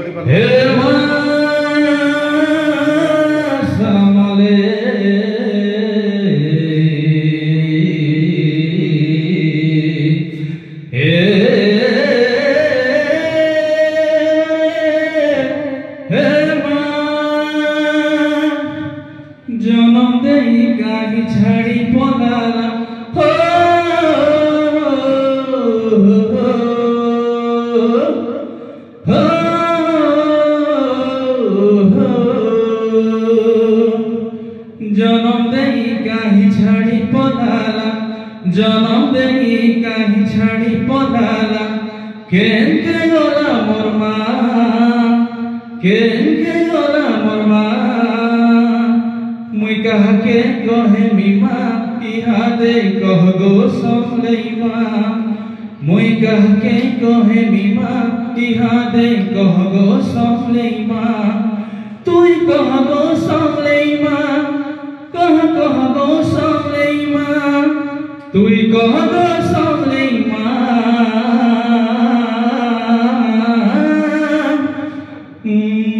হে মা সামলে হে হে মা জনম দেই কাহি ছাড়ি পলালা জনম দেই কাহি ছাড়ি পলালা জনম দেই কাহি ছাড়ি পলালা কেনকে গলা মোর মা কেনকে গলা মোর মা মুই কাহাকে কহে মিমা ইহাদে কহ গো সমলাই মা মুই কাহাকে কহে মিমা ইহাদে কহ গো সমলাই মা তুই কহ গো সমলাই মা কহ গো সমলাই মা তুই কহ গো সমলাই মা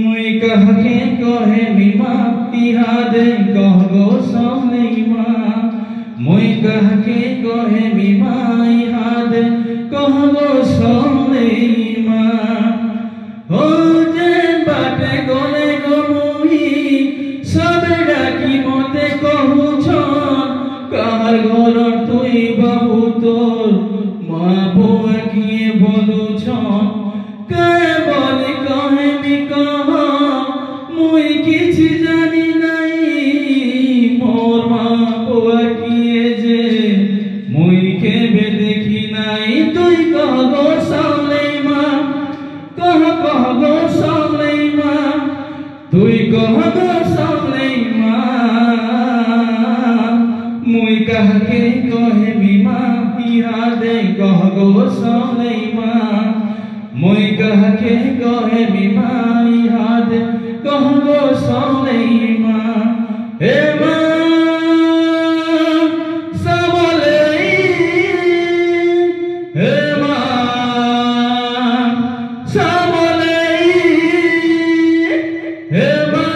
মুই কাহাকে কহে মিমা ইহাদে কহ গো সমলাই মা মুই কাহাকে কহে মিমা ইহাদে কহ গো সমলাই মা ও যে বাটে গলে গো মুই সবে ডাকি মতে কহুছ কাহার ঘর তুই বাবু তোর মা বউয়া কিয়ে বলুছ কে বলে কহে মি কহ মুই কিছু জানি নাই মোর মা বউয়া কিয়ে যে মুই কেবে দেখি নাই তুই কহ গো সমলাই মা কহ গো সমলাই মা তুই কহ গো সমলাই মা মুই কাহাকে কহে মিমা ইহাদে কহ গো সমলাই মা মুই কাহাকে কহে মিমা ইহাদে কহ গো সমলাই মা হে মা সমলাই হে মা সমলাই হে মা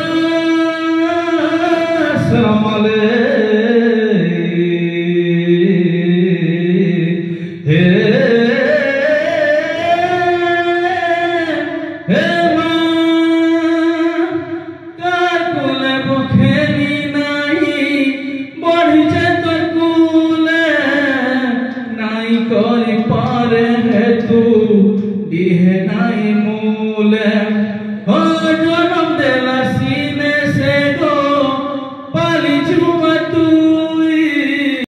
সমলাই হে হে মা কার কুলে বখেলি নাই বড়িছে তোর কুলে নাই করে পারে হে তু ইহে নাই মূলে